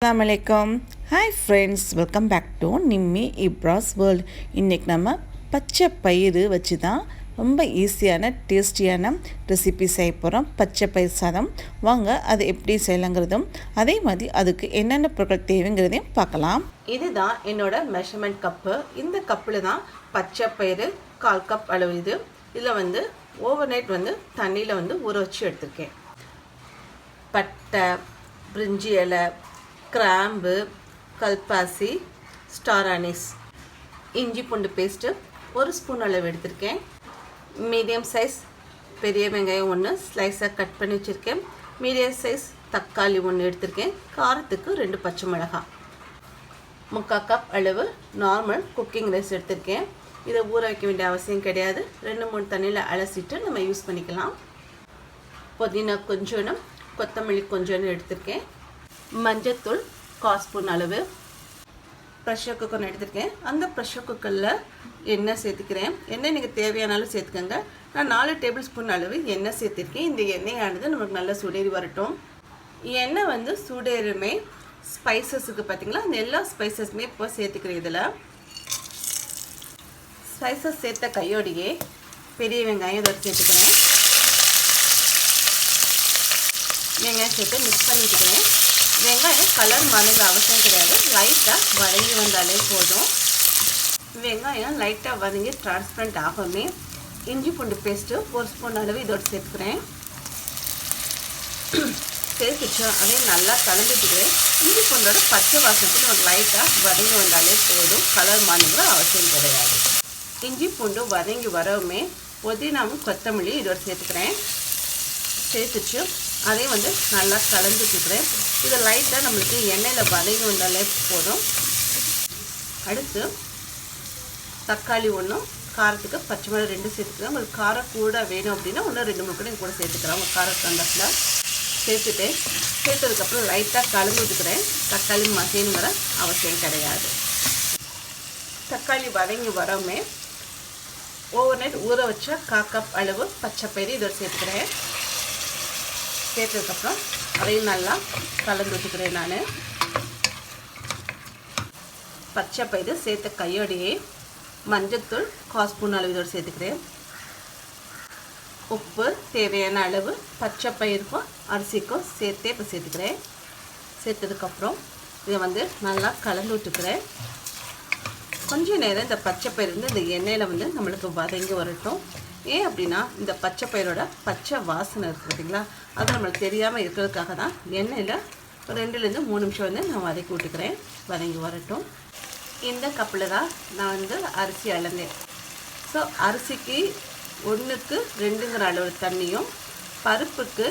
அஸ்ஸலாமு hi friends, welcome back to Nimmi Ibras world. இன்றைக்கி நம்ம பச்சை பயிறு வச்சு தான் ரொம்ப ஈஸியான டேஸ்டியான ரெசிபி செய்ய போகிறோம். பச்சை பயிர் சாதம். வாங்க அது எப்படி செய்யலாங்கிறதும் அதே மாதிரி அதுக்கு என்னென்ன பொருட்கள் தேவைங்கிறதையும் பார்க்கலாம். இதுதான் என்னோட மெஷர்மெண்ட் கப்பு. இந்த கப்பில் தான் பச்சை பயிறு 1/4 கப் அளவு. இதில் ஓவர் நைட் தண்ணியில் ஊற வச்சு எடுத்திருக்கேன். பட்டை, பிரிஞ்சி இலை, கிராம்பு, கல்பாசி, ஸ்டார் அனீஸ், இஞ்சி பூண்டு பேஸ்ட்டு 1 ஸ்பூன் அளவு எடுத்திருக்கேன். மீடியம் சைஸ் பெரிய வெங்காயம் 1 ஸ்லைஸாக கட் பண்ணி வச்சுருக்கேன். மீடியம் சைஸ் தக்காளி 1 எடுத்திருக்கேன். காரத்துக்கு 2 பச்சை மிளகாய், 3/4 கப் அளவு நார்மல் குக்கிங் ரைஸ் எடுத்திருக்கேன். இதை ஊற வைக்க வேண்டிய அவசியம் கிடையாது. 2-3 தண்ணியில் அலசிட்டு நம்ம யூஸ் பண்ணிக்கலாம். புதினா கொஞ்சோன்னு, கொத்தமல்லி கொஞ்சோன்னு எடுத்திருக்கேன். மஞ்சத்தூள் 1/4 ஸ்பூன் அளவு. ப்ரெஷர் குக்கர் எடுத்திருக்கேன். அந்த ப்ரெஷர் குக்கரில் எண்ணெய் சேர்த்துக்கிறேன். எண்ணெய் நீங்கள் தேவையானாலும் சேர்த்துக்கோங்க. நான் 4 டேபிள் ஸ்பூன் அளவு எண்ணெய் சேர்த்துருக்கேன். இந்த எண்ணெயானது நமக்கு நல்லா சூடேறி வரட்டும். எண்ணெய் சூடேறுமே ஸ்பைசஸுக்கு பார்த்திங்களா, அந்த எல்லா ஸ்பைசஸுமே இப்போ சேர்த்துக்கிறேன். இதில் ஸ்பைசஸ் சேர்த்த கையோடையே பெரிய வெங்காயம் இதோட சேர்த்துக்கிறேன். வெங்காயம் சேர்த்து மிக்ஸ் பண்ணிட்டுக்கிறேன். வெங்காயம் கலர் மாறுங்க அவசியம் கிடையாது. லைட்டாக வதங்கி வந்தாலே போதும். வெங்காயம் லைட்டாக வதங்கி டிரான்ஸ்பரண்ட் ஆகுமே இஞ்சி பூண்டு பேஸ்ட்டு 1 ஸ்பூன் அளவு இதோடு சேர்த்துக்கிறேன். சேர்த்துச்சு அதே நல்லா கலந்துட்டுக்கிறேன். இஞ்சி பூண்டோட பச்சை வாசத்துக்கு நமக்கு லைட்டாக வதங்கி வந்தாலே போதும். கலர் மாறுங்கிற அவசியம் கிடையாது. இஞ்சி பூண்டு வதங்கி வரவுமே புதினாவும் கொத்தமல்லி இதோடு சேர்த்துக்கிறேன். சேர்த்துச்சு அதே நல்லா கலந்துட்டுக்கிறேன். இதை லைட்டாக நம்மளுக்கு எண்ணெயில் வதங்கி வந்தாலே போதும். அடுத்து தக்காளி 1, காரத்துக்கு பச்சை மிளகாய் 2 சேர்த்துக்கிறேன். உங்களுக்கு காரம் கூட வேணும் அப்படின்னா இன்னும் 2-3 கூட கூட சேர்த்துக்கிறேன். உங்கள் காரம் தண்டத்தில் சேர்த்ததுக்கப்புறம் லைட்டாக கலந்து விட்டுக்கிறேன். தக்காளி மசியணுங்கிற அவசியம் கிடையாது. தக்காளி வதங்கி வரவுமே ஓவர் நைட் ஊற வச்ச 1/4 கப் அளவு பச்சை பயிறு இதோடு சேர்த்துக்கிறேன். சேர்த்ததுக்கப்புறம் அதையும் நல்லா கலந்து விட்டுக்கிறேன். நான் பச்சை பயிறு சேர்த்த கையோடையே மஞ்சத்தூள் 1/4 ஸ்பூன் அளவு இதோடு சேர்த்துக்கிறேன். உப்பு தேவையான அளவு பச்சை பயிருக்கும் அரிசிக்கும் சேர்த்தே இப்போ சேர்த்துக்கிறேன். சேர்த்ததுக்கப்புறம் இதை நல்லா கலந்து விட்டுக்கிறேன். கொஞ்சம் நேரம் இந்த பச்சை பயிர் இந்த எண்ணெயில் நம்மளுக்கு வதங்கி வரட்டும். ஏன் அப்படின்னா இந்த பச்சை பயிரோட பச்சை வாசனை இருக்குது பார்த்திங்களா, அது நம்மளுக்கு தெரியாமல் இருக்கிறதுக்காக தான் எண்ணெயில் 2-3 நிமிஷம் நான் வதக்கி விட்டுக்கிறேன். வதங்கி வரட்டும். இந்த கப்பில் தான் நான் அரிசி அளந்தேன். ஸோ அரிசிக்கு 1க்கு 2ங்கிற அளவு தண்ணியும், பருப்புக்கு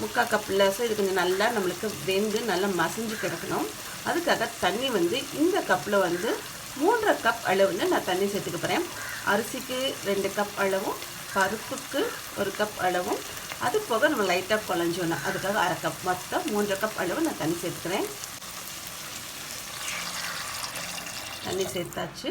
3/4 கப்பில். ஸோ இது கொஞ்சம் நல்லா நம்மளுக்கு வெந்து நல்லா மசிஞ்சு கிடக்கணும். அதுக்காக தண்ணி இந்த கப்பில் 3/2 கப் அளவு நான் தண்ணி சேர்த்துக்க போகிறேன். அரிசிக்கு 2 கப் அளவும், பருப்புக்கு 1 கப் அளவும், அது போக நம்ம லைட்டாக குழஞ்சோணும். அதுக்காக 1/2 கப், மொத்தம் 3/2 கப் அளவு நான் தண்ணி சேர்த்துக்கிறேன். தண்ணி சேர்த்தாச்சு.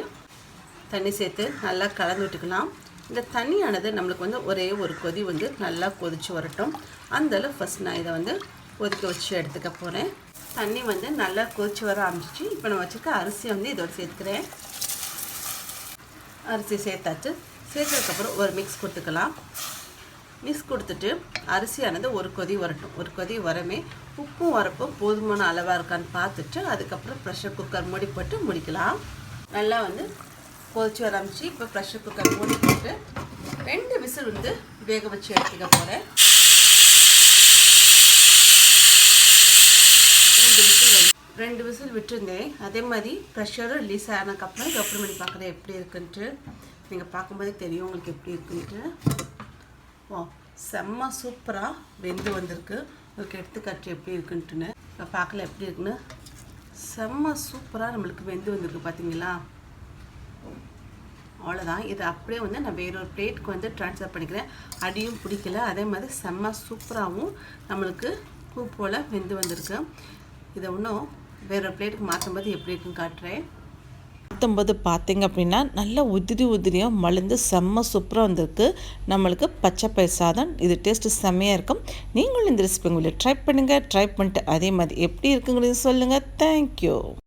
தண்ணி சேர்த்து நல்லா கலந்து விட்டுக்கலாம். இந்த தண்ணியானது நம்மளுக்கு ஒரே ஒரு கொதி நல்லா கொதித்து வரட்டும். அந்தளவு ஃபஸ்ட் நான் இதை கொதிக்க வச்சு எடுத்துக்க போகிறேன். தண்ணி நல்லா கொதிச்சு வர ஆரம்பிச்சிச்சு. இப்போ நான் வச்சுருக்க அரிசியை இதோடு சேர்த்துக்கிறேன். அரிசி சேர்த்தாச்சு. சேர்த்ததுக்கப்புறம் ஒரு மிக்ஸ் கொடுத்துக்கலாம். மிக்ஸ் கொடுத்துட்டு அரிசியானது ஒரு கொதி வரட்டும். ஒரு கொதி வரமே உப்பும் வரப்பும் போதுமான அளவாக இருக்கான்னு பார்த்துட்டு அதுக்கப்புறம் ப்ரெஷர் குக்கர் மூடி போட்டு முடிக்கலாம். நல்லா கொதிச்சு வர ஆரம்பிச்சு. இப்போ ப்ரெஷர் குக்கர் மூடி போட்டு 2 விசில் வேக வச்சு எடுத்துக்க போகிறேன். 2 விசில் விட்டுருந்தேன். அதே மாதிரி ப்ரெஷரும் ரிலீஸ் ஆனதுக்கப்புறம் கப்புறம் பண்ணி பார்க்குறேன் எப்படி இருக்குன்ட்டு. நீங்கள் பார்க்கும்போதே தெரியும் உங்களுக்கு எப்படி இருக்குன்ட்டு. ஓ, செம்ம சூப்பராக வெந்து வந்திருக்கு. உங்களுக்கு எடுத்துக்காட்டு எப்படி இருக்குன்ட்டுன்னு இப்போ பார்க்கல எப்படி இருக்குன்னு. செம்ம சூப்பராக நம்மளுக்கு வெந்து வந்திருக்கு பார்த்தீங்களா. அவ்வளோதான். இதை அப்படியே நான் வேறொரு பிளேட்டுக்கு ட்ரான்ஸ்ஃபர் பண்ணிக்கிறேன். அடியும் பிடிக்கல. அதே மாதிரி செம்ம சூப்பராகவும் நம்மளுக்கு பூ போல் வெந்து வந்திருக்கு. இதை இன்னும் வேறொரு பிளேட்டுக்கு மாற்றும்போது எப்படி இருக்குன்னு காட்டுறேன். மாற்றும்போது பார்த்தீங்க அப்படின்னா நல்லா உதிரியாக மலர்ந்து செம்ம சூப்பராக வந்திருக்கு நம்மளுக்கு பச்சை பயிர் சாதம். இது டேஸ்ட்டு செம்மையாக இருக்கும். நீங்களும் இந்த ரெசிபி உங்களை ட்ரை பண்ணுங்கள். ட்ரை பண்ணிட்டு அதே மாதிரி எப்படி இருக்குங்கிறது சொல்லுங்கள். தேங்க்யூ.